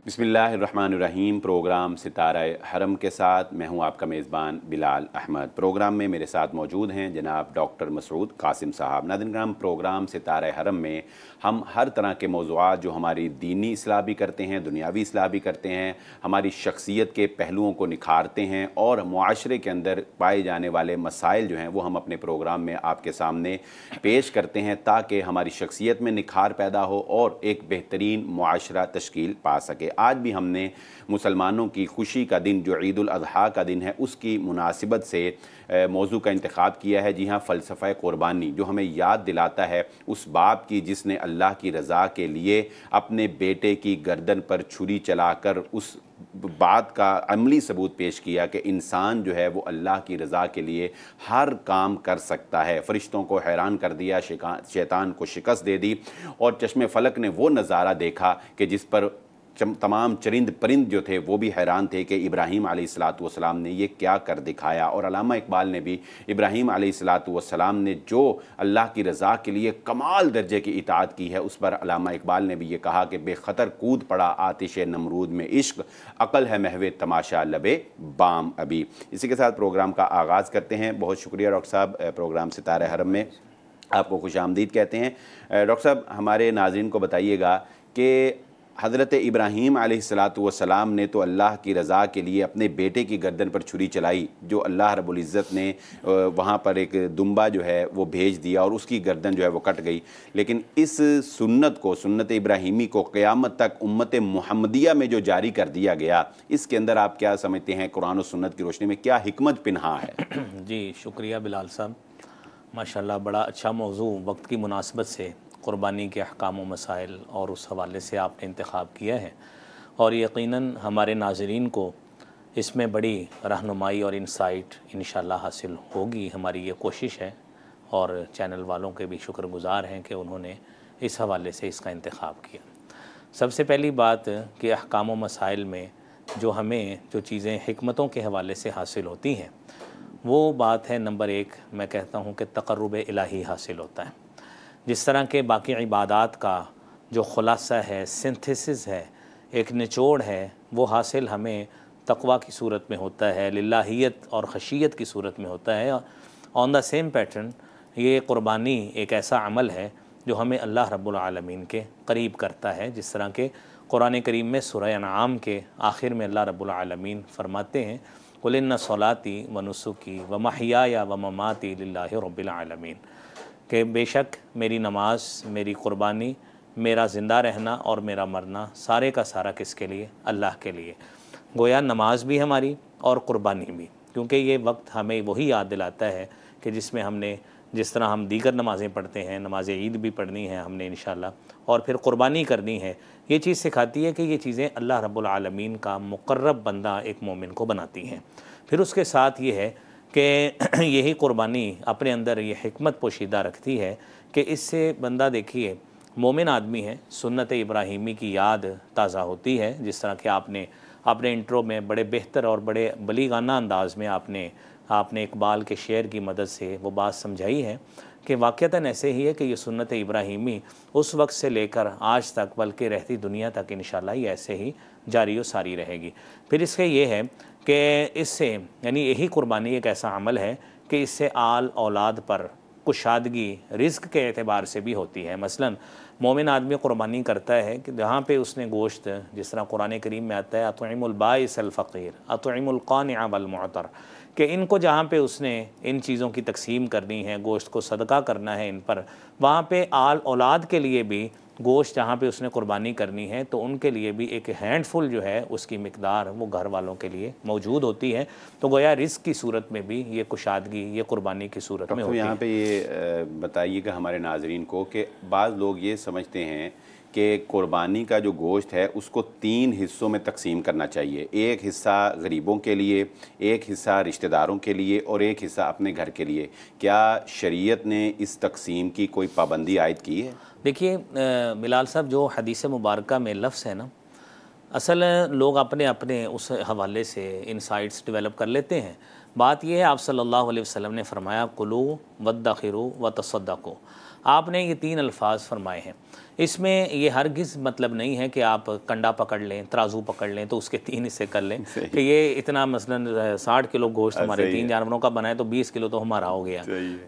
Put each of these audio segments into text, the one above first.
बिस्मिल्लाहिर्रहमानिर्रहीम। प्रोग्राम सितारा हरम के साथ मैं हूं आपका मेज़बान बिलाल अहमद। प्रोग्राम में मेरे साथ मौजूद हैं जनाब डॉक्टर मसरूद कासिम साहब। नाज़रीन, प्रोग्राम सितारा हरम में हम हर तरह के मौज़ूआत जो हमारी दीनी इस्लाह भी करते हैं, दुनियावी इस्लाह भी करते हैं, हमारी शख्सियत के पहलुओं को निखारते हैं और मुआशरे के अंदर पाए जाने वाले मसाइल जो हैं वो हम अपने प्रोग्राम में आपके सामने पेश करते हैं ताकि हमारी शख्सियत में निखार पैदा हो और एक बेहतरीन मुआशरा तश्कील पा सके। आज भी हमने मुसलमानों की खुशी का दिन जो ईद उल अज़हा का दिन है उसकी मुनासिबत से मौजू का इंतखाब किया है। जी हाँ, फ़लसफ़ा क़ुरबानी जो हमें याद दिलाता है उस बाप की जिसने अल्लाह की रज़ा के लिए अपने बेटे की गर्दन पर छुरी चलाकर उस बात का अमली सबूत पेश किया कि इंसान जो है वो अल्लाह की रज़ा के लिए हर काम कर सकता है। फ़रिश्तों को हैरान कर दिया, शैतान को शिकस्त दे दी और चश्मे फ़लक ने वो नज़ारा देखा कि जिस पर तमाम चरिंद परिंद जो थे वो भी हैरान थे कि इब्राहीम अलैहिस्सलातु वस्सलाम ने ये क्या कर दिखाया। और अल्लामा इकबाल ने भी इब्राहीम अलैहिस्सलातु वस्सलाम ने जो अल्लाह की रज़ा के लिए कमाल दर्जे की इताअत की है उस पर अल्लामा इकबाल ने भी ये कहा कि बेखतर कूद पड़ा आतिश नमरूद में इश्क, अक़ल है महवे तमाशा लबे बाम अभी। इसी के साथ प्रोग्राम का आगाज़ करते हैं। बहुत शुक्रिया डॉक्टर साहब, प्रोग्राम सितारा हरम में आपको खुशामदीद कहते हैं। डॉक्टर साहब, हमारे नाज़रीन को बताइएगा कि हज़रत इब्राहीम अलैहिस्सलातु वस्सलाम ने तो अल्लाह की रज़ा के लिए अपने बेटे की गर्दन पर छुरी चलाई, जो अल्लाह रब्बुल इज़्ज़त ने वहाँ पर एक दुम्बा जो है वो भेज दिया और उसकी गर्दन जो है वो कट गई। लेकिन इस सुन्नत को, सुन्नत इब्राहीमी को क़यामत तक उम्मत मुहम्मदिया में जो जारी कर दिया गया, इसके अंदर आप क्या समझते हैं? कुरान और सुन्नत की रोशनी में क्या हिकमत पिन्हा है? जी शुक्रिया बिलाल साहब, माशाल्लाह बड़ा अच्छा मौजू वक्त की मुनासबत से क़ुरबानी के अहकाम व मसाइल और उस हवाले से आपने इंतख़ाब किया है और यकीनन हमारे नाज़रीन को इसमें बड़ी रहनुमाई और इंसाइट इंशाअल्लाह हासिल होगी। हमारी ये कोशिश है और चैनल वालों के भी शुक्रगुज़ार हैं कि उन्होंने इस हवाले से इसका इंतख़ाब किया। सबसे पहली बात कि अहकाम व मसाइल में जो हमें जो चीज़ें हिकमतों के हवाले से हासिल होती हैं वो बात है नंबर एक, मैं कहता हूँ कि तक़र्रुब इलाही हासिल होता है। जिस तरह के बाकी इबादात का जो ख़ुलासा है, सिंथेसिस है, एक निचोड़ है, वो हासिल हमें तक़वा की सूरत में होता है, लिल्लाहियत और खशियत की सूरत में होता है। ऑन द सेम पैटर्न ये क़ुरबानी एक ऐसा अमल है जो हमें अल्लाह रब्बुल आलमीन के करीब करता है। जिस तरह के कुरान करीम में सूरह अनआम के आखिर में अल्लाह रब्बुल आलमीन फरमाते हैं, कुल इन्ना सलाती व नुसुकी व महयाया व ममाती लिल्लाहि रब्बिल आलमीन, कि बेशक मेरी नमाज, मेरी क़ुरबानी, मेरा ज़िंदा रहना और मेरा मरना सारे का सारा किसके लिए? अल्लाह के लिए। गोया नमाज भी हमारी और क़ुरबानी भी, क्योंकि ये वक्त हमें वही याद दिलाता है कि जिसमें हमने जिस तरह हम दीगर नमाज़ें पढ़ते हैं, नमाज ईद भी पढ़नी है हमने इंशाअल्लाह, और फिर क़ुरबानी करनी है। ये चीज़ सिखाती है कि ये चीज़ें अल्लाह रब्बुल आलमीन का मुक़र्रब बंदा एक मोमिन को बनाती हैं। फिर उसके साथ ये है कि यही क़ुरबानी अपने अंदर ये हिकमत पोशीदा रखती है कि इससे बंदा, देखिए मोमिन आदमी है, सुन्नत इब्राहीमी की याद ताज़ा होती है। जिस तरह कि आपने अपने इंट्रो में बड़े बेहतर और बड़े बलीगाना अंदाज में आपने इकबाल के शेर की मदद से वो बात समझाई है कि वाक़तन ऐसे ही है कि ये सुन्नत इब्राहीमी उस वक्त से लेकर आज तक, बल्कि रहती दुनिया तक इंशाअल्लाह ये ऐसे ही जारी व सारी रहेगी। फिर इसके ये है कि इससे, यानी यही क़ुरबानी एक ऐसा अमल है कि इससे आल औलाद पर कुशादगी रिज़्क के एतबार से भी होती है। मसलन मोमिन आदमी क़ुरबानी करता है कि जहाँ पे उसने गोश्त, जिस तरह कुरान करीम में आता है अतइमुल बाइसल फ़क़ीर अतइमुल क़ानिअ वल मुअतर, कि इनको जहाँ पे उसने इन चीज़ों की तकसीम करनी है, गोश्त को सदका करना है इन पर, वहाँ पे आल औलाद के लिए भी गोश्त जहाँ पे उसने क़ुरबानी करनी है तो उनके लिए भी एक हैंडफुल जो है उसकी मिक़दार वो घर वालों के लिए मौजूद होती है। तो गोया रिज़्क की सूरत में भी ये कुशादगी ये क़ुरबानी की सूरत में होती है। यहाँ पे ये बताइएगा हमारे नाज़रीन को कि बाज़ लोग ये समझते हैं कि क़ुरबानी का जो गोश्त है उसको 3 हिस्सों में तकसीम करना चाहिए। एक हिस्सा गरीबों के लिए, एक हिस्सा रिश्तेदारों के लिए और एक हिस्सा अपने घर के लिए। क्या शरीयत ने इस तकसीम की कोई पाबंदी आयद की है? देखिए बिलाल साहब, जो हदीस मुबारका में लफ्ज़ है ना, असल लोग अपने अपने उस हवाले से इंसाइट्स डेवलप कर लेते हैं। बात यह है, आप सल्लल्लाहु अलैहि वसल्लम ने फरमाया कुलू वद्दखिरू व तसद्दक़ू। आपने ये 3 अल्फाज फरमाए हैं। इसमें ये हरगिज़ मतलब नहीं है कि आप कंडा पकड़ लें, तराजू पकड़ लें तो उसके 3 हिस्से कर लें कि ये इतना मसलन 60 किलो गोश्त हमारे 3 जानवरों का बना है तो 20 किलो तो हमारा हो गया।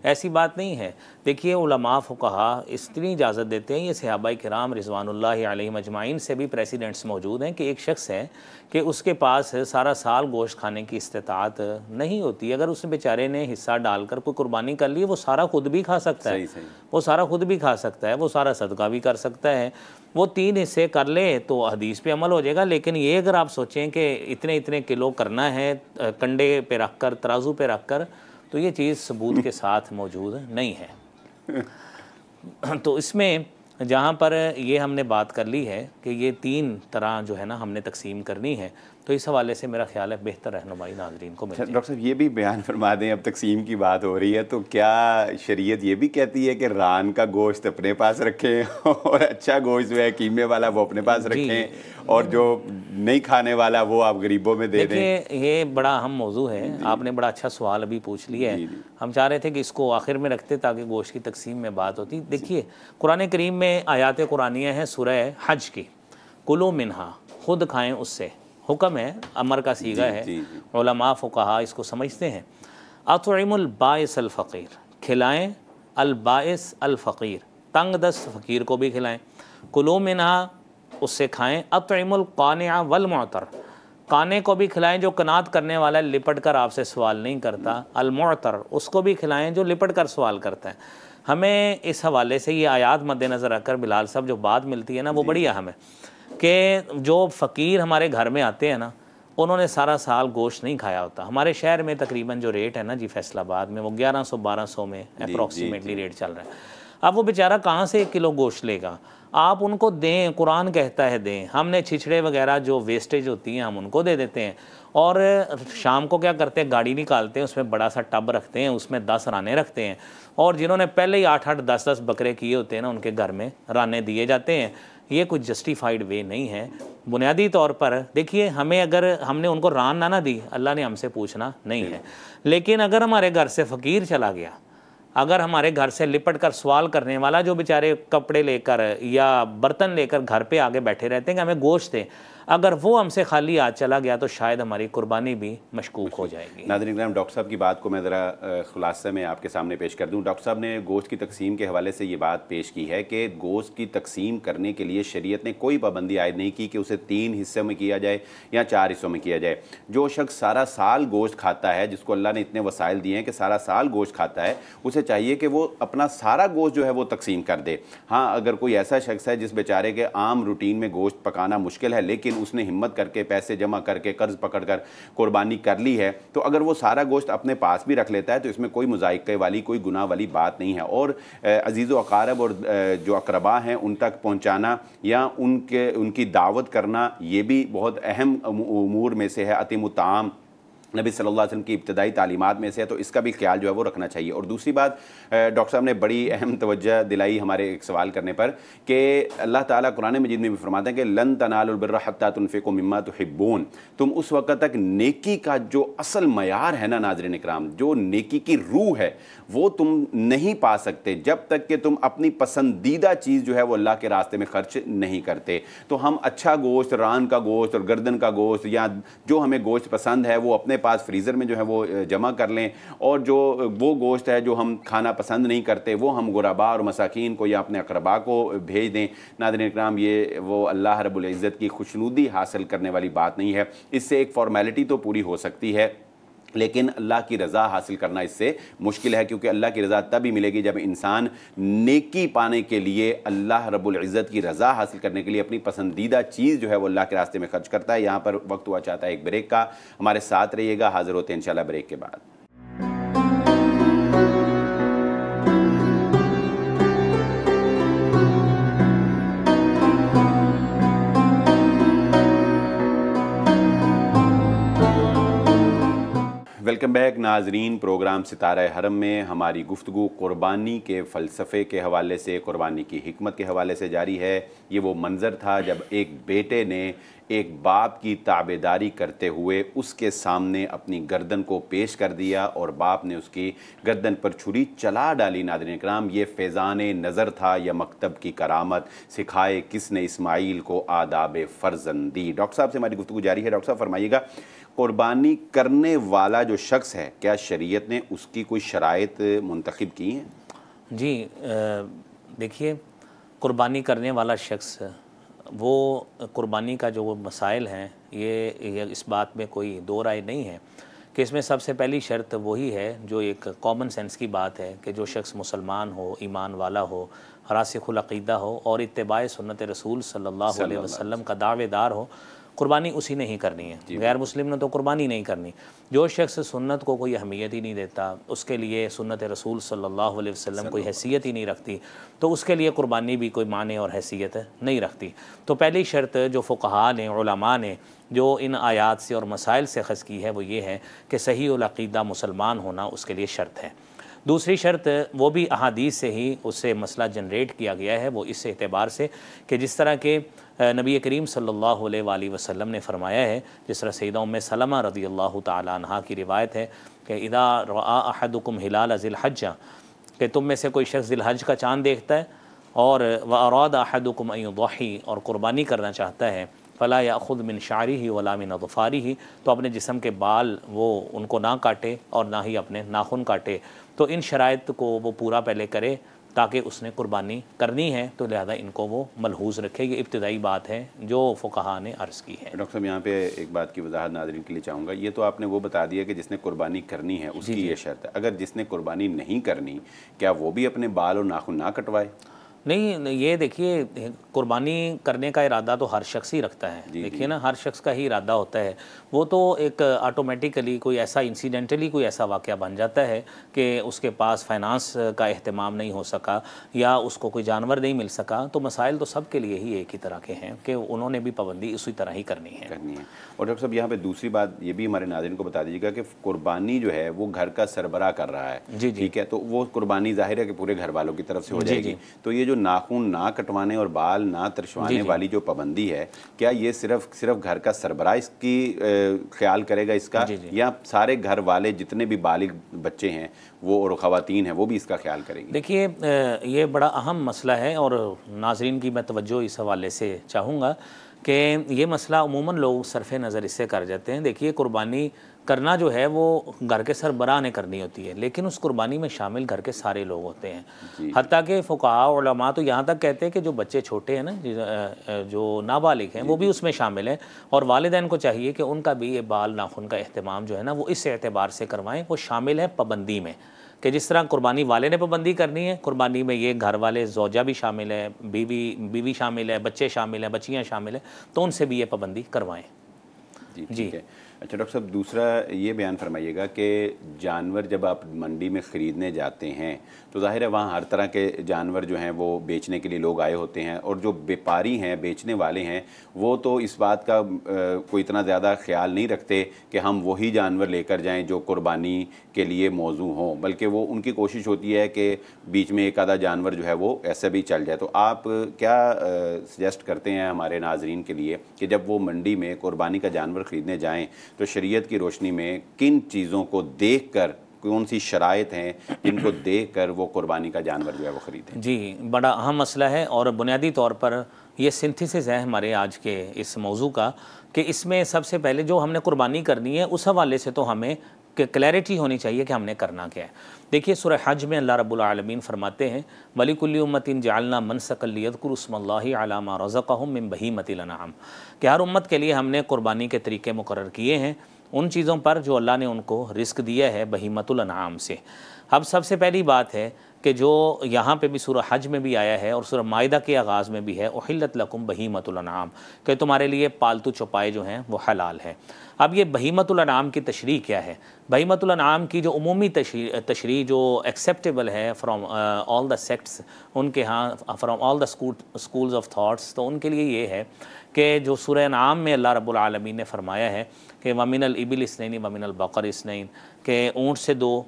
ऐसी बात नहीं है। देखिए उलमा फुक़हा इतनी इजाज़त देते हैं, ये सहाबा किराम रिज़वानुल्लाहि अलैहिम अजमाइन से भी प्रेसिडेंट्स मौजूद हैं कि एक शख्स है कि उसके पास सारा साल गोश्त खाने की इस्तिताअत नहीं होती, अगर उस बेचारे ने हिस्सा डालकर कोई कुर्बानी कर ली, वो सारा खुद भी खा सकता है, वो सारा खुद भी खा सकता है, वो सारा सदका भी कर सकता है, वो 3 हिस्से कर ले तो हदीस पे अमल हो जाएगा। लेकिन ये अगर आप सोचें कि इतने इतने किलो करना है कंडे पे रख कर, तराजू पे रख कर, तो ये चीज़ सबूत के साथ मौजूद नहीं है। तो इसमें जहाँ पर ये हमने बात कर ली है कि ये 3 तरह जो है ना हमने तकसीम करनी है, तो इस हवाले से मेरा ख्याल है बेहतर रहनुमाई नाज़रीन को मिल जाए। डॉक्टर साहब ये भी बयान फरमा दें, अब तकसीम की बात हो रही है तो क्या शरीयत ये भी कहती है कि रान का गोश्त अपने पास रखें और अच्छा गोश्त जो है कीमे वाला वो अपने पास रखें और जो नहीं खाने वाला वो आप गरीबों में दे दें? देखिए ये बड़ा अहम मौजू है, आपने बड़ा अच्छा सवाल अभी पूछ लिया है। हम चाह रहे थे कि इसको आखिर में रखते ताकि गोश्त की तकसीम में बात होती। देखिए कुरान करीम में आयात कुरानियाँ हैं सूरह हज की, कुलू मिन्हा, खुद खाएँ उससे, हुक्म है, अमर का सीगा है। उलमा फुक़हा इसको समझते हैं। अतइमुल बाइस अल फ़कीर, खिलाएँ अल बाइस अल फ़कीर, तंग दस्त फ़कीर को भी खिलाएँ। कुलू मिन्हा, उससे खाएँ। अतइमुल क़ानिअ वल मुअतर, काने को भी खिलाएँ जो कनात करने वाला है, लिपट कर आपसे सवाल नहीं करता। अल मुअतर, उसको भी खिलाएँ जो लिपट कर सवाल करता है। हमें इस हवाले से ये आयात मद्देनज़र रखकर बिलाल साहब जो बात मिलती है ना वो बड़ी अहम है कि जो फ़कीर हमारे घर में आते हैं ना, उन्होंने सारा साल गोश्त नहीं खाया होता। हमारे शहर में तकरीबन जो रेट है ना जी फैसलाबाद में, वो 1100-1200 में अप्रॉक्सीमेटली रेट चल रहा है। अब वो बेचारा कहाँ से 1 किलो गोश्त लेगा? आप उनको दें, कुरान कहता है दें। हमने छिछड़े वगैरह जो वेस्टेज होती हैं हम उनको दे देते हैं, और शाम को क्या करते हैं, गाड़ी निकालते हैं, उसमें बड़ा सा टब रखते हैं, उसमें 10 राने रखते हैं, और जिन्होंने पहले ही 8-8, 10-10 बकरे किए होते हैं ना, उनके घर में राने दिए जाते हैं। ये कुछ जस्टिफाइड वे नहीं है। बुनियादी तौर पर देखिए, हमें अगर हमने उनको रान ना दी, अल्लाह ने हमसे पूछना नहीं है। लेकिन अगर हमारे घर से फ़कीर चला गया, अगर हमारे घर से लिपट कर सवाल करने वाला जो बेचारे कपड़े लेकर या बर्तन लेकर घर पे आगे बैठे रहते हैं कि हमें गोश्त दें, अगर वो हमसे खाली हाथ चला गया तो शायद हमारी कुर्बानी भी मशकूक हो जाएगी। नाज़रीन इकराम, डॉक्टर साहब की बात को मैं ज़रा खुलासा में आपके सामने पेश कर दूं। डॉक्टर साहब ने गोश्त की तकसीम के हवाले से ये बात पेश की है कि गोश्त की तकसीम करने के लिए शरीयत ने कोई पाबंदी आयद नहीं की कि उसे 3 हिस्सों में किया जाए या 4 हिस्सों में किया जाए। जो शख्स सारा साल गोश्त खाता है, जिसको अल्लाह ने इतने वसाइल दिए हैं कि सारा साल गोश्त खाता है, उसे चाहिए कि वो अपना सारा गोश्त जो है वो तकसीम कर दे। हाँ, अगर कोई ऐसा शख्स है जिस बेचारे के आम रूटीन में गोश्त पकाना मुश्किल है, लेकिन उसने हिम्मत करके पैसे जमा करके कर्ज पकड़कर कुर्बानी कर ली है, तो अगर वो सारा गोश्त अपने पास भी रख लेता है तो इसमें कोई मुज़ाइक़े वाली, कोई गुनाह वाली बात नहीं है। और अजीज़ व अक़ारब और जो अक़रबा हैं उन तक पहुँचाना या उनकी दावत करना, ये भी बहुत अहम उमूर में से है। अतिमुत ताम नबी सल्लल्लाहु अलैहि वसल्लम की इब्तदाई तालीमात में से है, तो इसका भी ख्याल जो है वो रखना चाहिए। और दूसरी बात, डॉक्टर साहब ने बड़ी अहम तवज्जो दिलाई हमारे एक सवाल करने पर कि अल्लाह ताला कुरान मजीद में भी फरमाते हैं कि लन तनालुल बिर्रा हत्ता तुनफ़िकू मिम्मा तुहिब्बून, तुम उस वक्त तक नेकी का जो असल मयार है ना नाज़रीन इकराम, जो नेकी की रूह है, वो तुम नहीं पा सकते जब तक कि तुम अपनी पसंदीदा चीज़ जो है वो अल्लाह के रास्ते में खर्च नहीं करते। तो हम अच्छा गोश्त, रान का गोश्त और गर्दन का गोश्त या जो हमें गोश्त पसंद है वो अपने पास फ्रीज़र में जो है वो जमा कर लें, और जो वो गोश्त है जो हम खाना पसंद नहीं करते वो हम गुरबा और मसाकीन को या अपने अकरबा को भेज दें। नाज़रीन इकराम, ये वो अल्लाह रब्बुल इज़्ज़त की खुशनुदी हासिल करने वाली बात नहीं है। इससे एक फ़ॉर्मेलिटी तो पूरी हो सकती है, लेकिन अल्लाह की रज़ा हासिल करना इससे मुश्किल है, क्योंकि अल्लाह की रज़ा तभी मिलेगी जब इंसान नेकी पाने के लिए, अल्लाह रब्बुल इज़्ज़त की रज़ा हासिल करने के लिए अपनी पसंदीदा चीज़ जो है वो अल्लाह के रास्ते में खर्च करता है। यहाँ पर वक्त हुआ चाहता है एक ब्रेक का, हमारे साथ रहिएगा, हाज़िर होते हैं इंशाअल्लाह ब्रेक के बाद। वेलकम बैक नाजरीन। प्रोग्राम सितारा हरम में हमारी गुफ्तगू कुर्बानी के फ़लसफ़े के हवाले से, कुर्बानी की हिकमत के हवाले से जारी है। ये वो मंज़र था जब एक बेटे ने एक बाप की ताबेदारी करते हुए उसके सामने अपनी गर्दन को पेश कर दिया और बाप ने उसकी गर्दन पर छुरी चला डाली। नाज़रीन इकराम, ये फैज़ान नज़र था या मकतब की करामत, सिखाए किसने इस्माइल को आदाब फ़र्जंदी। डॉक्टर साहब से हमारी गुफ्तगू जारी है। डॉक्टर साहब फरमाइएगा, कुर्बानी करने वाला जो शख्स है, क्या शरीयत ने उसकी कोई शराइत मुंतखब की हैं? जी, देखिए, कुर्बानी करने वाला शख्स, वो कुर्बानी का जो मसाइल हैं, ये इस बात में कोई दो राय नहीं है कि इसमें सबसे पहली शर्त वही है जो एक कॉमन सेंस की बात है कि जो शख्स मुसलमान हो, ईमान वाला हो, रासिखुल अक़ीदा हो और इत्तिबाए सुन्नत रसूल सल्लल्लाहु अलैहि वसल्लम का दावेदार हो, कुर्बानी उसी ने ही करनी है। गैर मुस्लिम ने तो कुर्बानी नहीं करनी। जो शख्स सुन्नत को कोई अहमियत ही नहीं देता, उसके लिए सुन्नत रसूल सल्लल्लाहु अलैहि वसल्लम कोई हैसियत ही नहीं रखती, तो उसके लिए कुर्बानी भी कोई माने और हैसियत नहीं रखती। तो पहली शर्त जो फ़ुक़हा ने, उलमा ने जो इन आयात से और मसाइल से ख़ज़ की है वो ये है कि सहीहुल अक़ीदा मुसलमान होना उसके लिए शर्त है। दूसरी शर्त, वो भी अहादीस से ही उससे मसला जनरेट किया गया है, वो इस एतबार से कि जिस तरह के नबी करीम सल्लल्लाहु अलैहि वसल्लम ने फ़रमाया है, जिस तरह सैयदा उम्मे सलमा रज़ियल्लाहु ताला अन्हा की रिवायत है कि इदा रआ अहदुकुम हिलाल ज़िल हज्जा, कि तुम में से कोई शख्स ज़िल हज का चाँद देखता है और व अराद अहदुकुम अन युज़ही, और कुर्बानी करना चाहता है, फ़ला याख़ुज़ मिन शारिही वला मिन अज़फ़ारिही, तो अपने जिस्म के बाल वो उनको ना काटे और ना ही अपने नाखून काटे। तो इन शराइत को वो पूरा पहले करे ताकि उसने कुर्बानी करनी है, तो लिहाजा इनको वो मलहूज़ रखे। ये इब्तिदाई बात है जो फ़ुक़हा ने अर्ज़ की है। डॉक्टर साहब, यहाँ पे एक बात की वजाहत नाज़रीन के लिए चाहूँगा। ये तो आपने वो बता दिया कि जिसने कुर्बानी करनी है उसकी ये शर्त है। अगर जिसने कुर्बानी नहीं करनी, क्या वो भी अपने बाल और नाखून ना कटवाए? नहीं, ये देखिए, कुर्बानी करने का इरादा तो हर शख्स ही रखता है। देखिए ना, हर शख्स का ही इरादा होता है। वो तो एक ऑटोमेटिकली कोई ऐसा इंसिडेंटली कोई ऐसा वाक़या बन जाता है कि उसके पास फाइनेंस का एहतमाम नहीं हो सका या उसको कोई जानवर नहीं मिल सका, तो मसाइल तो सब के लिए ही एक ही तरह के हैं कि उन्होंने भी पाबंदी उसी तरह ही करनी है। और डॉक्टर साहब, यहाँ पे दूसरी बात ये भी हमारे नाज़रीन को बता दीजिएगा कि कुर्बानी जो है वो घर का सरबराह कर रहा है। जी, ठीक है, तो वो कुर्बानी ज़ाहिर है कि पूरे घर वालों की तरफ से हो जाएगी। तो ये जो नाखून ना कटवाने और बाल ना तरशवाने वाली जो पाबंदी है, क्या ये सिर्फ घर का सरबराह इसकी ख्याल करेगा इसका, या सारे घर वाले जितने भी बालिग बच्चे हैं वो और ख़वातीन हैं वो भी इसका ख्याल करेंगे? देखिए, ये बड़ा अहम मसला है और नाज़रीन की मैं तवज्जो इस हवाले से चाहूँगा कि ये मसला उमूमन लोग सरफ़ नज़र इससे कर जाते हैं। देखिए, कुर्बानी करना जो है वो घर के सरबराह ने करनी होती है, लेकिन उस कुर्बानी में शामिल घर के सारे लोग होते हैं। हत्ता कि फ़ुक़हा उलमा तो यहाँ तक कहते हैं कि जो बच्चे छोटे हैं ना, जो नाबालिग हैं, वो भी उसमें शामिल हैं और वालिदैन को चाहिए कि उनका भी ये बाल नाखून का एहतमाम जो है ना वो इस एतबार से करवाएँ, वो शामिल है पाबंदी में। कि जिस तरह कुर्बानी वाले ने पाबंदी करनी है, कुर्बानी में ये घर वाले ज़ौजा भी शामिल है, बीवी शामिल है, बच्चे शामिल हैं, बच्चियाँ शामिल हैं, तो उनसे भी ये पाबंदी करवाएँ। जी। अच्छा डॉक्टर साहब, दूसरा ये बयान फरमाइएगा कि जानवर जब आप मंडी में ख़रीदने जाते हैं तो ज़ाहिर है वहाँ हर तरह के जानवर जो हैं वो बेचने के लिए लोग आए होते हैं, और जो व्यापारी हैं, बेचने वाले हैं, वो तो इस बात का कोई इतना ज़्यादा ख्याल नहीं रखते कि हम वही जानवर लेकर जाएं जो कुर्बानी के लिए मौजू हों, बल्कि वो उनकी कोशिश होती है कि बीच में एक आधा जानवर जो है वो ऐसे भी चल जाए। तो आप क्या सजेस्ट करते हैं हमारे नाजरीन के लिए कि जब वो मंडी में कुर्बानी का जानवर ख़रीदने जाएँ तो शरीयत की रोशनी में किन चीज़ों को देखकर, कौन सी शराइत हैं जिनको देखकर वो कुर्बानी का जानवर जो है वो ख़रीदें? जी, बड़ा अहम मसला है और बुनियादी तौर पर ये सिंथेसिस है हमारे आज के इस मौजू का कि इसमें सबसे पहले जो हमने कुर्बानी करनी है उस हवाले से तो हमें क्लैरिटी होनी चाहिए कि हमने करना क्या है। देखिए, सूरह हज में अल्लाह रब्बुल आलमीन फरमाते हैं, वलिकुल्लि उम्मतिन जअलना मनसकन लियज़कुरु इस्मल्लाहि अला मा रज़क़हुम मिन बहीमतिल अनआम, कि हर उम्मत के लिए हमने कुर्बानी के तरीके मुकर्रर किए हैं उन चीज़ों पर जो अल्लाह ने उनको रिस्क दिया है बहीमतुल अनआम से। अब सबसे पहली बात है कि जो यहाँ पे भी सूरह हज में भी आया है और सूरह माइदा के आगाज़ में भी है, उहिल्लत लकुम बहीमतुल अनआम, कि तुम्हारे लिए पालतू चौपाए जो हैं वो हलाल है। अब ये बहीमतुल अनआम की तशरीह क्या है? बहीमतुल अनआम की जो उमूमी तशरीह जो एक्सेप्टेबल है फ्राम ऑल द सेक्ट्स, उनके यहाँ from all the schools of thoughts, तो उनके लिए ये है कि जो सूरह अनआम में अल्लाह रब्बुल आलमीन ने फरमाया है कि वमिनल इबिल इस्नैन वमिनल बकर इस्नैन, के ऊँट से दो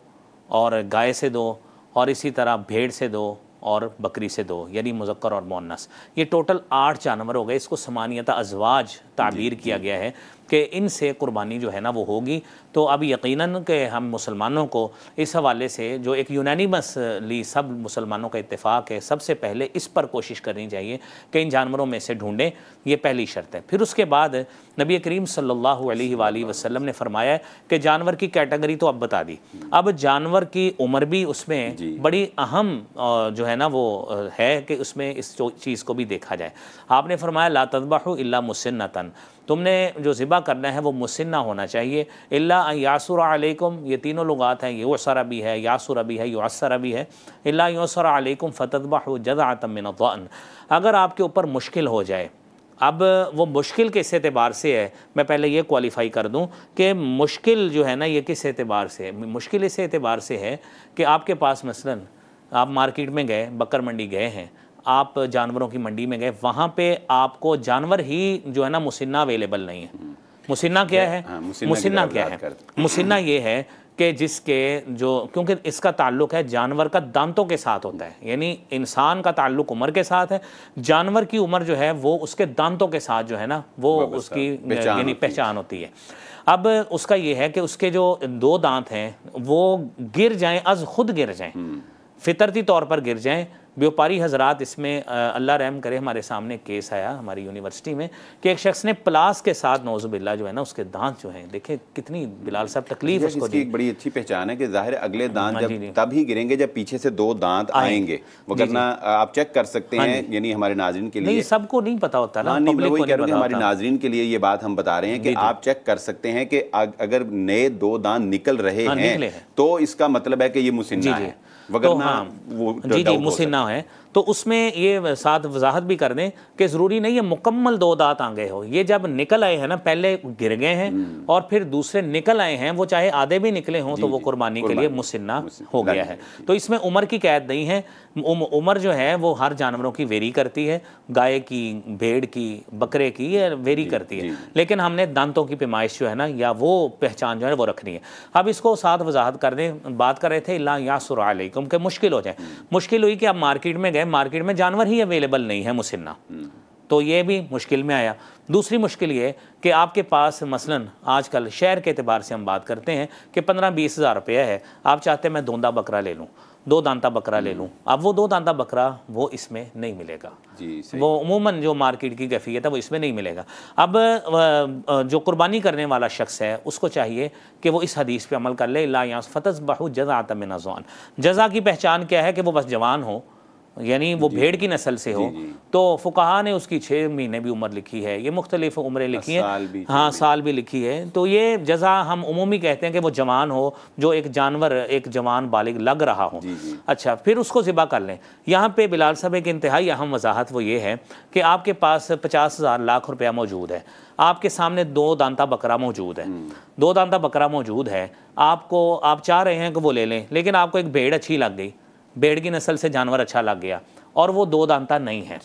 और गाय से दो और इसी तरह भेड़ से दो और बकरी से दो, यानी मुज़क्कर और मुअन्नस, ये टोटल 8 जानवर हो गए। इसको समानियता अज़वाज ताबीर किया गया है कि इनसे कुर्बानी जो है ना वो होगी। तो अब यकीनन कि हम मुसलमानों को इस हवाले से जो एक यूनानिमसली सब मुसलमानों का इत्तेफाक है, सबसे पहले इस पर कोशिश करनी चाहिए कि इन जानवरों में से ढूंढें, ये पहली शर्त है। फिर उसके बाद नबी करीम सल्लल्लाहु अलैहि वसल्लम ने फरमाया कि जानवर की कैटेगरी तो अब बता दी, अब जानवर की उम्र भी उसमें बड़ी अहम जो है ना वो है कि उसमें इस चीज़ को भी देखा जाए। आपने फरमाया ला तज़बहु इल्ला मुसिन्नतन, तुमने जो ज़िबा करना है वो मुसिन्ना होना चाहिए। इल्ला अन यासुरा अलैकुम, ये तीनों लुगात हैं, युसरा भी है, यासुरा भी है, युअस्सरा भी है। इल्ला युसरा अलैकुम फतज़बहु जज़अतम मिनज़्ज़अन, अगर आपके ऊपर मुश्किल हो जाए, अब वो मुश्किल किस एतबार से है, मैं पहले ये क्वालिफाई कर दूं कि मुश्किल जो है ना ये किस एतबार से है। मुश्किल इस एतबार से है कि आपके पास मसलन आप मार्केट में गए, बकर मंडी गए हैं, आप जानवरों की मंडी में गए, वहाँ पे आपको जानवर ही जो है ना मुसिन्ना अवेलेबल नहीं है। मुसिन्ना क्या है? मुसिन्ना क्या है? मुसिन्ना ये है कि जिसके जो, क्योंकि इसका ताल्लुक है जानवर का दांतों के साथ होता है, यानी इंसान का ताल्लुक उम्र के साथ है, जानवर की उम्र जो है वो उसके दांतों के साथ जो है ना वो उसकी यानी पहचान होती है। अब उसका ये है कि उसके जो 2 दांत हैं वो गिर जाएं, अज खुद गिर जाएं, फितरती तौर पर गिर जाएं। व्यापारी हजरात, इसमें अल्लाह रहम करे, हमारे सामने केस आया हमारी यूनिवर्सिटी में कि एक शख्स ने प्लास के साथ नौजुबिल्ला जो है ना उसके दांत जो हैं, देखें कितनी बिलाल साहब तकलीफ उसको दी। एक बड़ी अच्छी पहचान है कि जाहिर अगले दांत जब तब ही गिरेंगे जब पीछे से 2 दांत आएंगे, वरना आप चेक कर सकते हैं, यानी हमारे नाज़रीन के लिए, नहीं सबको नहीं पता होता ना, नहीं मैं वही कह रहा हूँ हमारे नाज़रीन के लिए ये बात हम बता रहे हैं कि आप चेक कर सकते हैं कि अगर नए 2 दांत निकल रहे हैं तो इसका मतलब है कि ये मुसिन्ना है, वगरना वो जी मुसिन्ना है। तो उसमें ये साथ वजाहत भी कर दें कि ज़रूरी नहीं है मुकम्मल 2 दांत आ गए हो, ये जब निकल आए हैं ना, पहले गिर गए हैं और फिर दूसरे निकल आए हैं, वो चाहे आधे भी निकले हों तो वो कुर्बानी के लिए मुसिन्ना हो गया है। तो इसमें उम्र की कैद नहीं है, उम्र जो है वो हर जानवरों की वेरी करती है, गाय की, भेड़ की, बकरे की, ये वेरी करती है, लेकिन हमने दांतों की पैमाइश जो है ना या वो पहचान जो है वो रखनी है। अब इसको साथ वजाहत कर दें, बात कर रहे थे ला यासुरा अलैकुम के मुश्किल हो जाए, मुश्किल हुई कि आप मार्केट में गए, मार्केट में जानवर ही अवेलेबल नहीं है मुसिन्ना, तो ये भी मुश्किल में आया। दूसरी मुश्किल ये कि आपके पास मसलन आजकल शहर के एतबार से हम बात करते हैं कि 15-20 हज़ार रुपया है, आप चाहते हैं मैं दोंदा बकरा ले लूँ, 2 दांता बकरा ले लूँ, अब वो 2 दांता बकरा वो इसमें नहीं मिलेगा जी, वो अमूमन जो मार्केट की कैफियत है वो इसमें नहीं मिलेगा। अब जो कुर्बानी करने वाला शख्स है उसको चाहिए कि वो इस हदीस पे अमल कर ले, ला फतज़बहु जज़अतम मिनज़्ज़अन, जज़ा की पहचान क्या है कि वो बस जवान हो, यानी वो भेड़ की नस्ल से हो। तो फुकाहा ने उसकी 6 महीने भी उम्र लिखी है, ये मुख्तलिफ उम्रें लिखी हैं, हाँ साल भी लिखी है। तो ये जज़ा हम उमूमी कहते हैं कि वो जवान हो, जो एक जानवर एक जवान बालिग लग रहा हो। अच्छा, फिर उसको ज़िबा कर लें। यहाँ पे बिलाल साहब एक इंतहाई अहम वजाहत वो ये है कि आपके पास 50,000 लाख रुपया मौजूद है, आपके सामने 2 दांता बकरा मौजूद है, 2 दांता बकरा मौजूद है, आपको आप चाह रहे हैं कि वो ले लें, लेकिन आपको एक भेड़ अच्छी लग गई, भेड़ की नस्ल से जानवर अच्छा लग गया और वो 2 दांता नहीं है,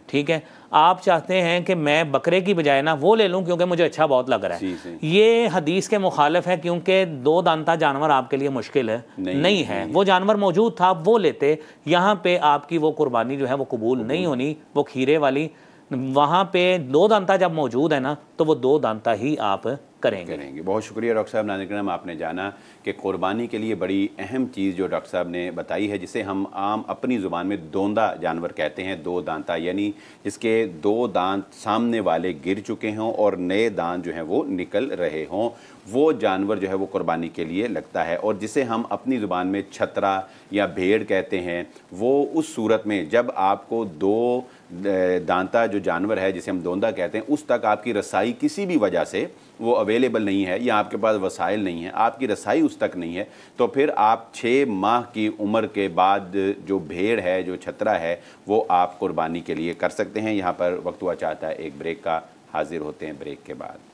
ठीक है, आप चाहते हैं कि मैं बकरे की बजाय ना वो ले लूं क्योंकि मुझे अच्छा बहुत लग रहा है, ये हदीस के मुखालिफ है, क्योंकि 2 दांता जानवर आपके लिए मुश्किल है नहीं है, वो जानवर मौजूद था वो लेते, यहाँ पे आपकी वो कुर्बानी जो है वो कबूल नहीं होनी, वो खीरे वाली, वहाँ पे 2 दांता जब मौजूद है ना तो वो 2 दांता ही आप करेंगे। बहुत शुक्रिया डॉक्टर साहब। नाज़रीन, आपने जाना कि कुर्बानी के लिए बड़ी अहम चीज़ जो डॉक्टर साहब ने बताई है, जिसे हम आम अपनी ज़ुबान में दोंदा जानवर कहते हैं, 2 दांता, यानी जिसके 2 दांत सामने वाले गिर चुके हों और नए दांत जो हैं वो निकल रहे हों, वो जानवर जो है वो कुर्बानी के लिए लगता है। और जिसे हम अपनी ज़ुबान में छतरा या भेड़ कहते हैं, वो उस सूरत में जब आपको 2 दांता जो जानवर है जिसे हम दोंदा कहते हैं उस तक आपकी रसाई किसी भी वजह से वो अवेलेबल नहीं है या आपके पास वसाइल नहीं है, आपकी रसाई उस तक नहीं है, तो फिर आप 6 माह की उम्र के बाद जो भेड़ है, जो छतरा है, वो आप कुर्बानी के लिए कर सकते हैं। यहाँ पर वक्त हुआ चाहता है एक ब्रेक का, हाजिर होते हैं ब्रेक के बाद।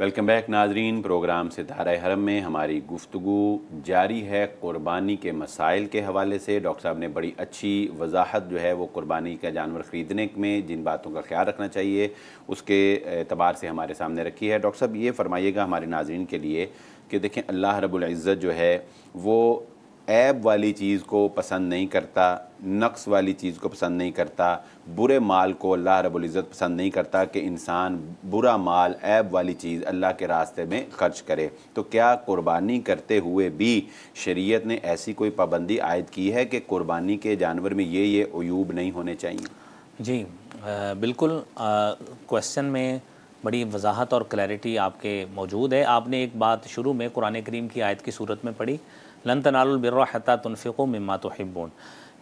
वेलकम वेलकम बैक नाजरीन। प्रोग्राम सितारा हरम में हमारी गुफ्तगू जारी है कुर्बानी के मसाइल के हवाले से। डॉक्टर साहब ने बड़ी अच्छी वजाहत जो है वो कुर्बानी का जानवर ख़रीदने में जिन बातों का ख्याल रखना चाहिए उसके एतबार से हमारे सामने रखी है। डॉक्टर साहब ये फरमाइएगा हमारे नाजरीन के लिए कि देखें, अल्लाह रब्बुल इज़्ज़त जो है वो ऐब वाली चीज़ को पसंद नहीं करता, नक्स वाली चीज़ को पसंद नहीं करता, बुरे माल को अल्लाह रब्बुल इज़्ज़त पसंद नहीं करता कि इंसान बुरा माल, ऐब वाली चीज़ अल्लाह के रास्ते में खर्च करे। तो क्या कुर्बानी करते हुए भी शरीयत ने ऐसी कोई पाबंदी आयद की है कि कुर्बानी के जानवर में ये अयूब नहीं होने चाहिए? जी बिल्कुल, क्वेश्चन में बड़ी वजाहत और क्लैरिटी आपके मौजूद है। आपने एक बात शुरू में कुरान करीम की आयत की सूरत में पढ़ी, लन तनालुल बिर्रा हत्ता तुनफ़िक़ू मिम्मा तुहिब्बून।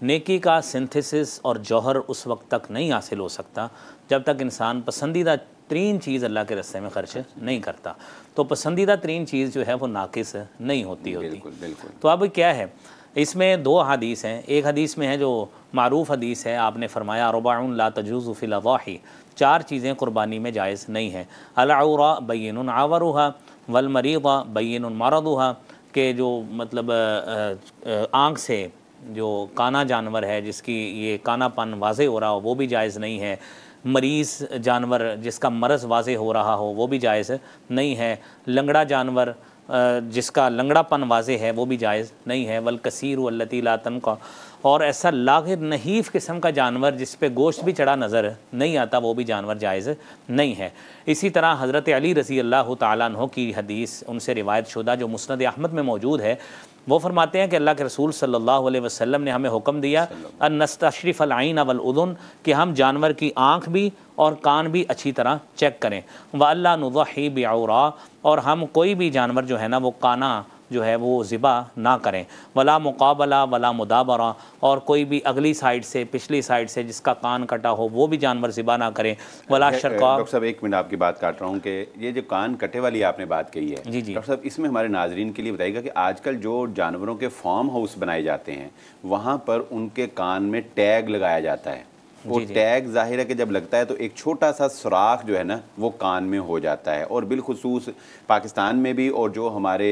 नेकी का सिंथेसिस और जौहर उस वक्त तक नहीं हासिल हो सकता जब तक इंसान पसंदीदा तरीन चीज़ अल्लाह के रास्ते में खर्च नहीं करता। तो पसंदीदा तरीन चीज़ जो है वो नाकिस नहीं होती। बिल्कुल बिल्कुल। तो अब क्या है, इसमें दो हदीस हैं। एक हदीस में है जो मारूफ़ हदीस है, आपने फरमाया अरबाउन ला तजूज़ु फ़िल अज़ाही, चार चीज़ें कुर्बानी में जायज़ नहीं हैं। अल-औरा बय्यिनुन आवरुहा वल मरीदा बय्यिनुन मरदुहा, के जो मतलब आँख से जो काना जानवर है जिसकी ये कानापन वाज़े हो रहा हो वो भी जायज़ नहीं है। मरीज़ जानवर जिसका मरज़ वाज़े हो रहा हो वो भी जायज़ नहीं है। लंगड़ा जानवर जिसका लंगड़ापन वाज़े है वो भी जायज़ नहीं है। वल कसीर वल्लती ला तनक़ा, और ऐसा लाग़िर नहीफ़ किस्म का जानवर जिस पे गोश्त भी चढ़ा नज़र नहीं आता वो भी जानवर जायज़ नहीं है। इसी तरह हज़रत अली रज़ी अल्लाह तआला अन्हु की हदीस उनसे रिवायत शुदा जो मुस्नद अहमद में मौजूद है, वो फरमाते हैं कि अल्लाह के रसूल सल्लल्लाहु अलैहि वसल्लम ने हमें हुक्म दिया अन नस्तशरिफ़ अल ऐन वल उज़ुन, कि हम जानवर की आँख भी और कान भी अच्छी तरह चेक करें। व अल्ला नुज़ही बिऔरा, और हम कोई भी जानवर जो है ना वो काना जो है वो ज़िबा ना करें। वला मुकाबला वला मुदाबरा, और कोई भी अगली साइड से पिछली साइड से जिसका कान कटा हो वो भी जानवर ज़िबा ना करें। वला शरका। डॉक्टर साहब एक मिनट आपकी बात काट रहा हूँ कि ये जो कान कटे वाली आपने बात कही है, जी जी डॉक्टर साहब इसमें हमारे नाजरीन के लिए बताइएगा कि आजकल जो जानवरों के फार्म हाउस बनाए जाते हैं वहाँ पर उनके कान में टैग लगाया जाता है। वो टैग जाहिर है कि जब लगता है तो एक छोटा सा सुराख जो है ना वो कान में हो जाता है। और बिलखुसूस पाकिस्तान में भी और जो हमारे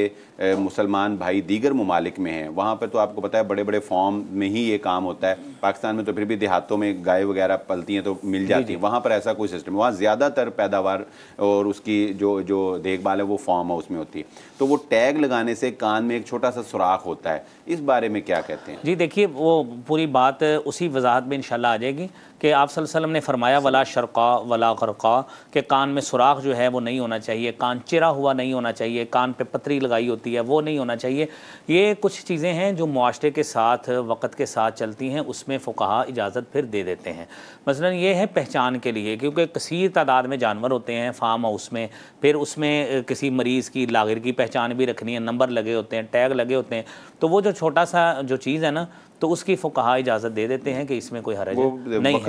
मुसलमान भाई दीगर ममालिक में हैं वहाँ पर तो आपको पता है बड़े बड़े फॉर्म में ही ये काम होता है। पाकिस्तान में तो फिर भी देहातों में गाय वगैरह पलती हैं तो मिल जाती है, वहाँ पर ऐसा कोई सिस्टम, वहाँ ज़्यादातर पैदावार और उसकी जो देखभाल है वो फार्म हाउस में होती है। तो वो टैग लगाने से कान में एक छोटा सा सुराख होता है, इस बारे में क्या कहते हैं? जी देखिए, वो पूरी बात उसी वजाहत में इंशाल्लाह आ जाएगी कि आप सल्लल्लाहु अलैहि वसल्लम ने फरमाया वला शरका वला गरका, के कान में सुराख जो है वो नहीं होना चाहिए, कान चिरा हुआ नहीं होना चाहिए, कान पे पतरी लगाई होती है वो नहीं होना चाहिए। ये कुछ चीज़ें हैं जो मुआशरे के साथ वक़्त के साथ चलती हैं, उसमें फ़ुक़हा इजाज़त फिर दे देते हैं। मसलन ये है पहचान के लिए, क्योंकि कसीर तादाद में जानवर होते हैं फार्म हाउस में, फिर उसमें किसी मरीज़ की लागिर की पहचान भी रखनी है, नंबर लगे होते हैं, टैग लगे होते हैं, तो वो जो छोटा सा जो चीज़ है ना तो उसकी फ़ुक़हा इजाज़त दे देते हैं कि इसमें कोई हरज नहीं है,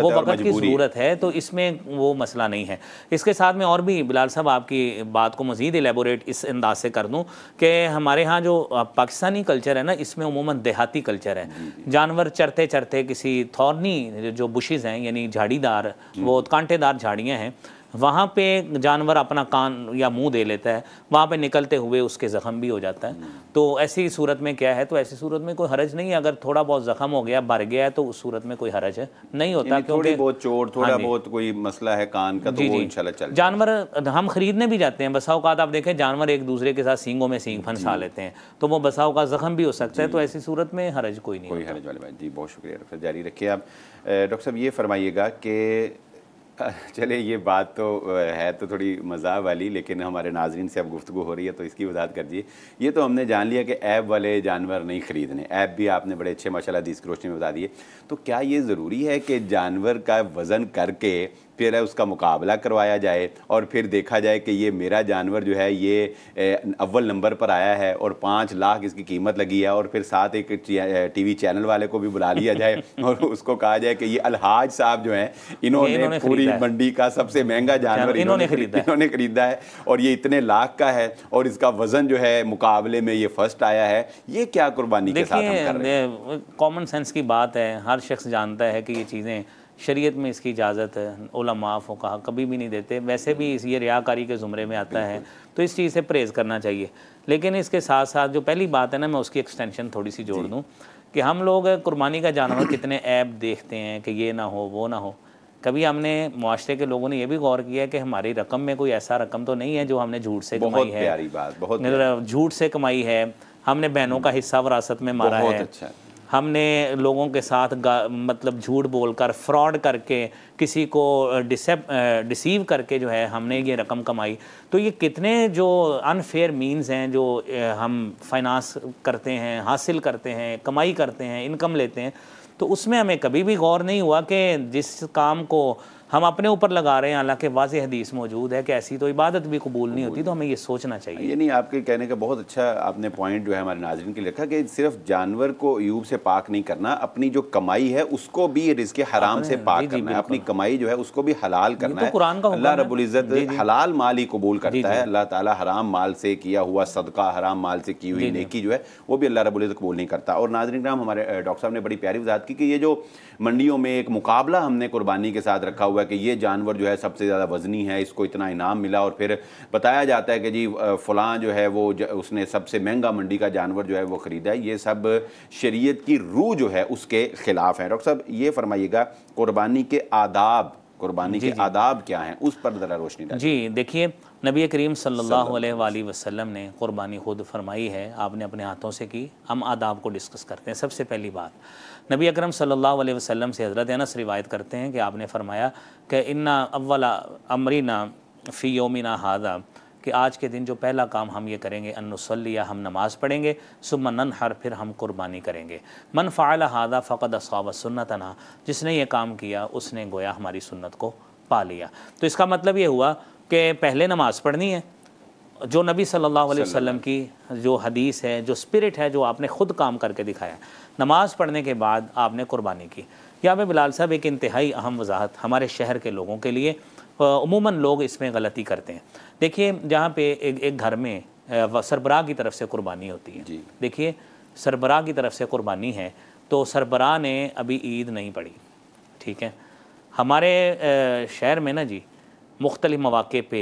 वो वक़्त की ज़रूरत है, तो इसमें वो मसला नहीं है। इसके साथ में और भी बिलाल साहब आपकी बात को मज़ीद एलेबोरेट इस अंदाज से कर दूँ कि हमारे यहाँ जो पाकिस्तानी कल्चर है ना इसमें उमूमन देहाती कल्चर है। जानवर चरते चरते किसी थॉर्नी जो बुशेज़ हैं यानी झाड़ीदार वो कांटेदार झाड़ियाँ हैं वहाँ पे जानवर अपना कान या मुंह दे लेता है, वहाँ पे निकलते हुए उसके ज़ख़म भी हो जाता है। तो ऐसी सूरत में क्या है, तो ऐसी सूरत में कोई हरज नहीं है। अगर थोड़ा बहुत ज़ख़म हो गया, भर गया है, तो उस सूरत में कोई हरज नहीं होता, क्योंकि थोड़ी बहुत चोट, थोड़ा बहुत कोई मसला है कान का तो वो इंशाल्लाह चल। जानवर हम ख़रीदने भी जाते हैं, बसा औक़ात आप देखें जानवर एक दूसरे के साथ सींगों में सींग फंसा लेते हैं, तो वो बसा औक़ात ज़ख़म भी हो सकता है। तो ऐसी सूरत में हरज कोई नहीं, कोई हरज वाली बात। जी बहुत शुक्रिया डॉक्टर, जारी रखिए आप। डॉक्टर साहब ये फरमाइएगा कि चले ये बात तो है तो थोड़ी मज़ाक वाली, लेकिन हमारे नाजरीन से अब गुफ्तगू हो रही है तो इसकी वजाहत कर दीजिए। ये तो हमने जान लिया कि ऐब वाले जानवर नहीं ख़रीदने, ऐब भी आपने बड़े अच्छे माशाल्लाह हदीस की रोशनी में बता दिए। तो क्या ये ज़रूरी है कि जानवर का वज़न करके फिर उसका मुकाबला करवाया जाए और फिर देखा जाए कि ये मेरा जानवर जो है ये अव्वल नंबर पर आया है और 5 लाख इसकी कीमत लगी है, और फिर साथ एक टीवी चैनल वाले को भी बुला लिया जाए और उसको कहा जाए कि ये अलहाज साहब जो हैं इन्होंने पूरी मंडी का सबसे महंगा जानवर इन्होंने ख़रीदा है और ये इतने लाख का है और इसका वज़न जो है मुकाबले में ये फर्स्ट आया है। ये क्या कुर्बानी के साथ हम कर रहे हैं? कॉमन सेंस की बात है, हर शख्स जानता है कि ये चीज़ें शरीयत में इसकी इजाज़त है, उलमा फ़ुक़हा कभी भी नहीं देते। वैसे भी ये रियाकारी के ज़ुमरे में आता है, तो इस चीज़ से परहेज़ करना चाहिए। लेकिन इसके साथ साथ जो पहली बात है ना, मैं उसकी एक्सटेंशन थोड़ी सी जोड़ दूँ कि हम लोग कुर्बानी का जानवर कितने ऐब देखते हैं कि ये ना हो वो ना हो। कभी हमने मुआशरे के लोगों ने यह भी गौर किया कि हमारी रकम में कोई ऐसा रकम तो नहीं है जो हमने झूठ से कमाई है। प्यारी बात, बहुत झूठ से कमाई है, हमने बहनों का हिस्सा विरासत में मारा है। अच्छा। हमने लोगों के साथ मतलब झूठ बोलकर फ्रॉड करके किसी को डिसीव करके जो है हमने ये रकम कमाई। तो ये कितने जो अनफेयर मीन्स हैं जो हम फाइनेंस करते हैं, हासिल करते हैं, कमाई करते हैं, इनकम लेते हैं, तो उसमें हमें कभी भी गौर नहीं हुआ कि जिस काम को हम अपने ऊपर लगा रहे हैं, हालांकि वाज़ेह हदीस मौजूद है कि ऐसी तो इबादत भी कबूल नहीं होती। तो हमें ये सोचना चाहिए। ये नहीं, आपके कहने का बहुत अच्छा आपने पॉइंट जो है हमारे नाज़रीन के लिए रखा कि सिर्फ जानवर को यूब से पाक नहीं करना, अपनी जो कमाई है उसको भी रिज़्क़े हराम से पाक करना है, अपनी कमाई जो है उसको भी हलाल करना है। अल्लाह रब्बुल इज़्ज़त हलाल माल ही कबूल करता है। अल्लाह ताला हराम माल से किया हुआ सदका, हराम माल से की हुई नेकी जो है वो भी अल्लाह रब्बुल इज़्ज़त कबूल नहीं करता। और नाज़रीन किराम, हमारे डॉक्टर साहब ने बड़ी प्यारी वज़ाहत की कि ये जो मंडियों में एक मुकाबला हमने कुर्बानी के साथ रखा हुआ है कि ये जानवर जो है सबसे ज़्यादा वज़नी है, इसको इतना इनाम मिला, और फिर बताया जाता है कि जी फ़लाँ जो है वो उसने सबसे महंगा मंडी का जानवर जो है वो ख़रीदा है। ये सब शरीयत की रूह जो है उसके ख़िलाफ़ है। डॉक्टर साहब ये फरमाइएगा, कुर्बानी के आदाब, कुर्बानी के आदाब क्या हैं, उस पर ज़रा रोशनी डालिए। जी देखिए, नबी करीम सल्लल्लाहु अलैहि वसल्लम ने कुर्बानी खुद फरमाई है, आपने अपने हाथों से की। हम आदाब को डिस्कस करते हैं। सबसे पहली बात, नबी अकरम सल्लल्लाहु अलैहि वसल्लम से हज़रत अनस रिवायत करते हैं कि आपने फरमाया कि इन्ना अव्वला अमरिना फ़ी यौमिना हादा, कि आज के दिन जो पहला काम हम ये करेंगे, अन्नुसल्लिया, हम नमाज़ पढ़ेंगे, सुम्मा ननहर, फिर हम कुर्बानी करेंगे। मन फ़अल हादा फ़क़द अस्वाब सुन्नतना, जिसने ये काम किया उसने गोया हमारी सुन्नत को पा लिया। तो इसका मतलब ये हुआ कि पहले नमाज़ पढ़नी है, जो नबी सल्लल्लाहु अलैहि वसल्लम की जो हदीस है, जो स्पिरिट है, जो आपने ख़ुद काम करके दिखाया। नमाज़ पढ़ने के बाद आपने कुर्बानी की। यहाँ पे बिलाल साहब एक इंतहाई अहम वजाहत हमारे शहर के लोगों के लिए, उमूमन लोग इसमें गलती करते हैं। देखिए, जहाँ पे एक घर में सरबराह की तरफ से कुर्बानी होती है, देखिए सरबराह की तरफ से कुर्बानी है, तो सरबराह ने अभी ईद नहीं पढ़ी, ठीक है। हमारे शहर में ना जी मुख्तलिफ मौक़े पे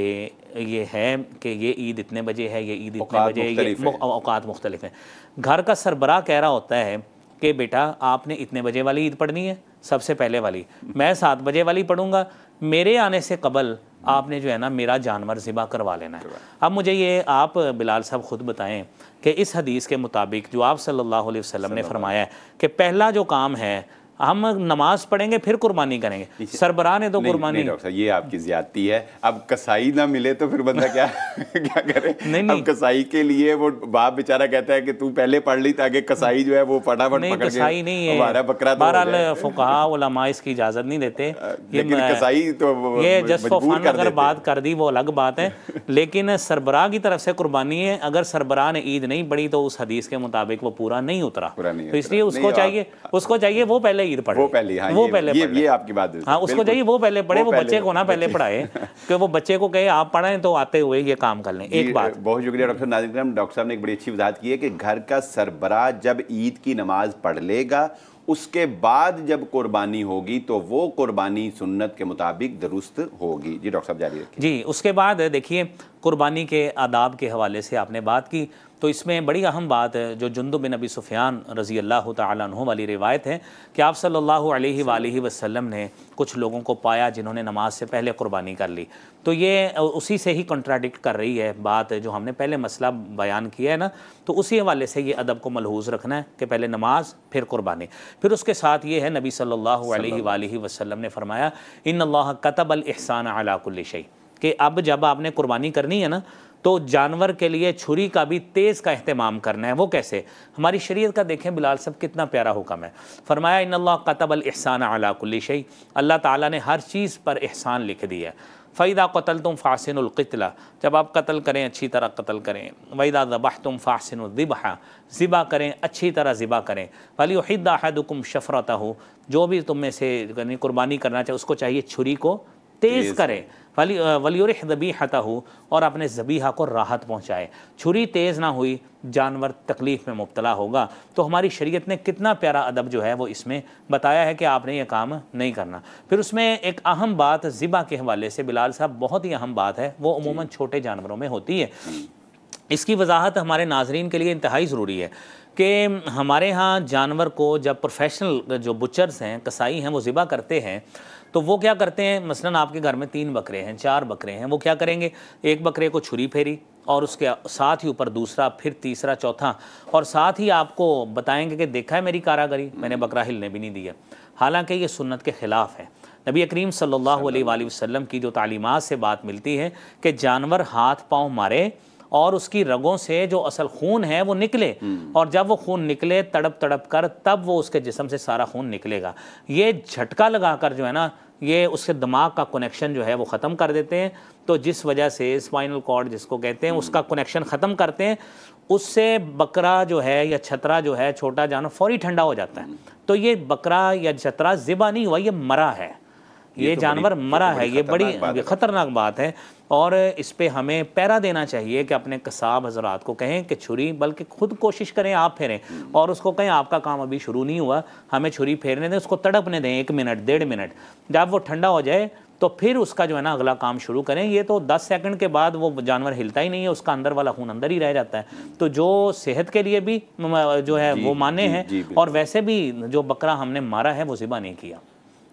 ये है कि ये ईद इतने बजे है, ये ईद इतने बजे है, ये औकात मुख्तलिफ हैं। घर का सरबराह कह रहा होता है कि बेटा आपने इतने बजे वाली ईद पढ़नी है, सबसे पहले वाली, मैं 7 बजे वाली पढ़ूंगा, मेरे आने से कबल आपने जो है ना मेरा जानवर ज़िबा करवा लेना है। अब मुझे ये आप बिलाल साहब ख़ुद बताएं कि इस हदीस के मुताबिक जो आप सल्लल्लाहु अलैहि वसल्लम ने फरमाया है कि पहला जो काम है हम नमाज पढ़ेंगे फिर कुर्बानी करेंगे, सरबराह ने तो कुर्बानी। नहीं डॉक्टर, ये आपकी ज़्यादती है। अब कसाई ना मिले तो फिर बंदा क्या क्या करे। नहीं, अब कसाई के लिए वो बाप बेचारा कहता है कि तू पहले पढ़ ली ताकि कसाई जो है वो फटाफट पकड़ कसाई नहीं है, हमारा बकरा। बहरहाल फुक़हा उलमा इसकी इजाज़त नहीं देते, लेकिन कसाई तो ये जस्ट फॉर फन अगर बात कर दी वो अलग बात है। लेकिन सरबराह की तरफ से कुर्बानी है। अगर सरबराह ने ईद नहीं पढ़ी तो उस हदीस के मुताबिक वो पूरा नहीं उतरा, तो इसलिए उसको चाहिए वो पहले ईद पढ़े, वो पहले, हाँ, वो पहले ये आपकी बात है। हाँ, उसको चाहिए वो पहले पढ़े, वो बच्चे को ना पहले पढ़ाए कि वो बच्चे को कहे आप पढ़ाएं तो आते हुए ये काम कर लें। एक बात, बहुत शुक्रिया डॉक्टर नाज़रीन। डॉक्टर साहब ने एक बड़ी अच्छी वजाहत की है कि घर का सरबराह जब ईद की नमाज पढ़ लेगा उसके बाद जब कुर्बानी होगी तो वो कुर्बानी सुन्नत के मुताबिक दुरुस्त होगी। जी डॉक्टर साहब जारी रखिए। जी, उसके बाद देखिए कुर्बानी के आदाब के हवाले से आपने बात की, तो इसमें बड़ी अहम बात है जो जुंदुब बिन अबी सुफ़ियान रज़ी अल्लाह तआला अन्हु वाली रिवायत है कि आप सल्लल्लाहु अलैहि वसल्लम ने कुछ लोगों को पाया जिन्होंने नमाज से पहले कुर्बानी कर ली। तो ये उसी से ही कॉन्ट्राडिक्ट कर रही है बात जो हमने पहले मसला बयान किया है ना, तो उसी हवाले से ये अदब को मलहूज़ रखना है कि पहले नमाज फिर कुर्बानी। फिर उसके साथ ये है, नबी सल्लल्लाहु अलैहि वसल्लम ने फरमाया इन्नल्लाह कतबल इहसान अला कुल्लि शै, कि अब जब आपने कुर्बानी करनी है ना तो जानवर के लिए छुरी का भी तेज़ का अहतमाम करना है। वो कैसे? हमारी शरीयत का देखें बिलाल साहब कितना प्यारा हुक्म है। फरमाया इन्नल्लाह कतबल इहसान अला कुल्लि शै, अल्लाह ताला ने हर चीज़ पर एहसान लिख दिया है। फ़ैदा क़तल तुम फ़ासिनुल क़ितला, जब आप कत्ल करें अच्छी तरह कत्ल करें। वैदा ज़बह तुम फ़ासिनुल ज़िबहा, ज़िबा करें अच्छी तरह ज़िबा करें। वलियुहिद्द अहदुकुम शफ़रतहु, जो भी तुम में से कुर्बानी करना चाहे उसको चाहिए छुरी को तेज़ करे, वलियुरिह ज़बीहतहू, और अपने ज़बीहा को राहत पहुँचाए। छुरी तेज़ ना हुई, जानवर तकलीफ़ में मुब्तला होगा। तो हमारी शरीयत ने कितना प्यारा अदब जो है वो इसमें बताया है कि आपने ये काम नहीं करना। फिर उसमें एक अहम बात ज़िबा के हवाले से बिलाल साहब, बहुत ही अहम बात है, वो अमूमन छोटे जानवरों में होती है। इसकी वजाहत हमारे नाजरीन के लिए इंतहाई ज़रूरी है कि हमारे यहाँ जानवर को जब प्रोफेशनल जो बुचर्स हैं, कसाई हैं, वो ज़िबा करते हैं तो वो क्या करते हैं, मसलन आपके घर में 3 बकरे हैं, 4 बकरे हैं, वो क्या करेंगे, एक बकरे को छुरी फेरी और उसके साथ ही ऊपर दूसरा, फिर तीसरा, चौथा, और साथ ही आपको बताएंगे कि देखा है मेरी कारागरी, मैंने बकरा हिलने भी नहीं दिया। हालांकि ये सुन्नत के ख़िलाफ़ है। नबी करीम सल्लल्लाहु अलैहि वसल्लम की जो तालीमात से बात मिलती है कि जानवर हाथ पाँव मारे और उसकी रगों से जो असल खून है वो निकले, और जब वो खून निकले तड़प तड़प कर, तब वो उसके जिस्म से सारा खून निकलेगा। ये झटका लगाकर जो है ना, ये उसके दिमाग का कनेक्शन जो है वो ख़त्म कर देते हैं। तो जिस वजह से स्पाइनल कॉर्ड जिसको कहते हैं, उसका कनेक्शन ख़त्म करते हैं, उससे बकरा जो है या छतरा जो है, छोटा जानवर, फौरी ठंडा हो जाता है। तो ये बकरा या छतरा ज़िबा नहीं हुआ, ये मरा है, ये जानवर मरा है। ये बड़ी ख़तरनाक बात है, और इस पे हमें पैरा देना चाहिए कि अपने कसाब हजरात को कहें कि छुरी, बल्कि खुद कोशिश करें आप फेरें, और उसको कहें आपका काम अभी शुरू नहीं हुआ, हमें छुरी फेरने दें, उसको तड़पने दें 1 मिनट 1.5 मिनट। जब वो ठंडा हो जाए तो फिर उसका जो है ना अगला काम शुरू करें। ये तो 10 सेकंड के बाद वो जानवर हिलता ही नहीं है, उसका अंदर वाला खून अंदर ही रह जाता है। तो जो सेहत के लिए भी जो है वो माने हैं, और वैसे भी जो बकरा हमने मारा है वो ज़िबा नहीं किया।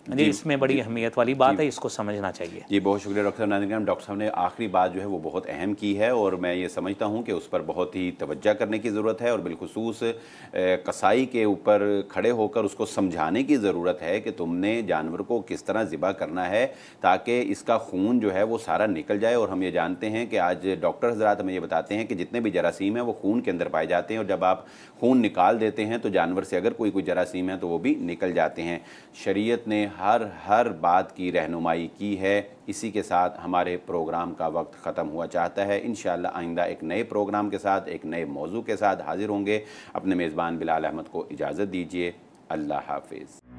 जी, इसमें बड़ी अहमियत वाली बात है, इसको समझना चाहिए। जी, बहुत शुक्रिया डॉक्टर नादिर। डॉक्टर साहब ने आखिरी बात जो है वो बहुत अहम की है, और मैं ये समझता हूँ कि उस पर बहुत ही तवज्जो करने की ज़रूरत है, और बिलखुसूस कसाई के ऊपर खड़े होकर उसको समझाने की ज़रूरत है कि तुमने जानवर को किस तरह ज़िबा करना है ताकि इसका खून जो है वो सारा निकल जाए। और हम ये जानते हैं कि आज डॉक्टर हज़रात हमें ये बताते हैं कि जितने भी जरासीम हैं वो खून के अंदर पाए जाते हैं, और जब आप खून निकाल देते हैं तो जानवर से अगर कोई जरासीम है तो वो भी निकल जाते हैं। शरीयत ने हर बात की रहनुमाई की है। इसी के साथ हमारे प्रोग्राम का वक्त ख़त्म हुआ चाहता है। इंशाअल्लाह आइंदा एक नए प्रोग्राम के साथ, एक नए मौजू के साथ हाजिर होंगे। अपने मेज़बान बिलाल अहमद को इजाज़त दीजिए। अल्लाह हाफिज़।